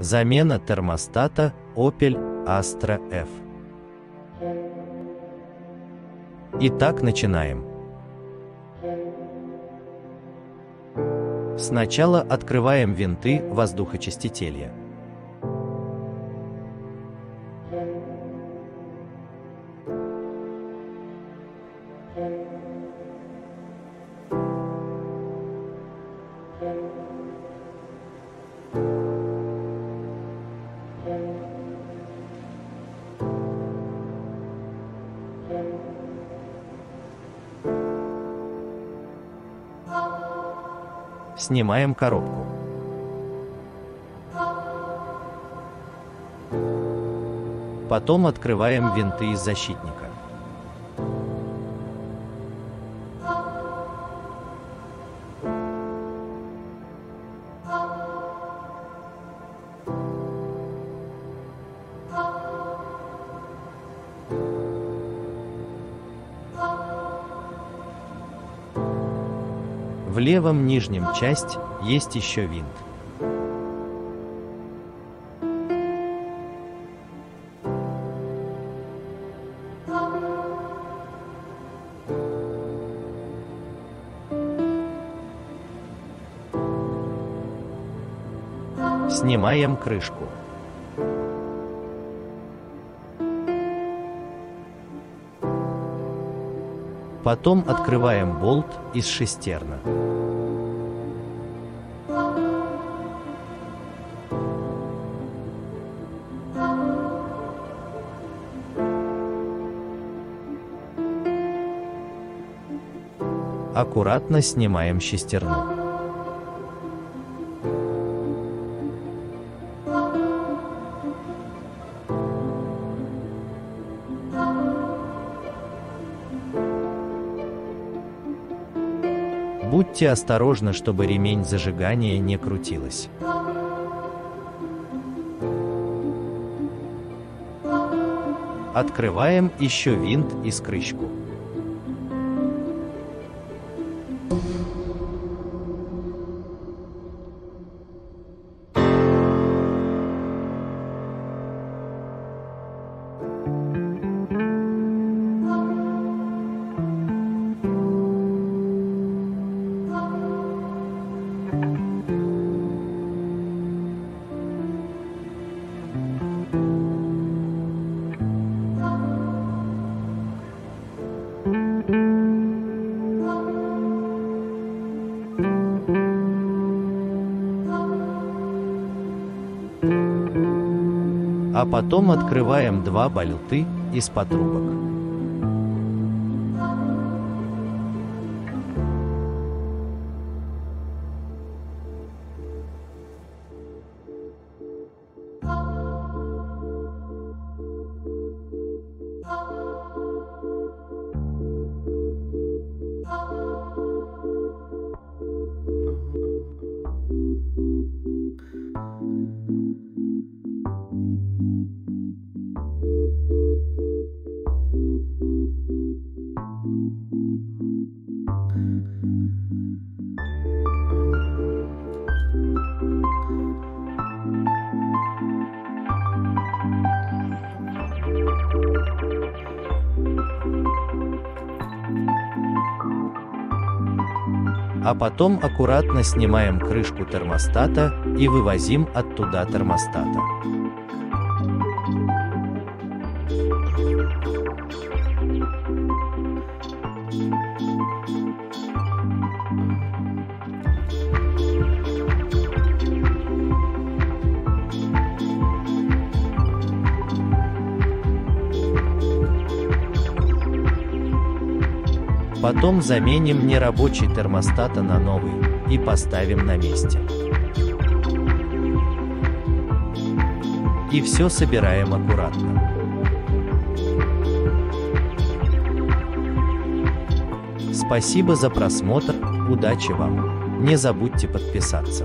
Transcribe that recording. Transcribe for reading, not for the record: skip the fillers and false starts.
Замена термостата Opel Astra F. Итак, начинаем. Сначала открываем винты воздухочистителя. Снимаем коробку. Потом открываем винты из защитника. В левом нижнем часть есть еще винт. Снимаем крышку. Потом открываем болт из шестерна. Аккуратно снимаем шестерну. Будьте осторожны, чтобы ремень зажигания не крутилась. Открываем еще винт и крышку. А потом открываем два болты из патрубок. А потом аккуратно снимаем крышку термостата и вывозим оттуда термостата. Потом заменим нерабочий термостата на новый и поставим на месте. И все собираем аккуратно. Спасибо за просмотр, удачи вам! Не забудьте подписаться.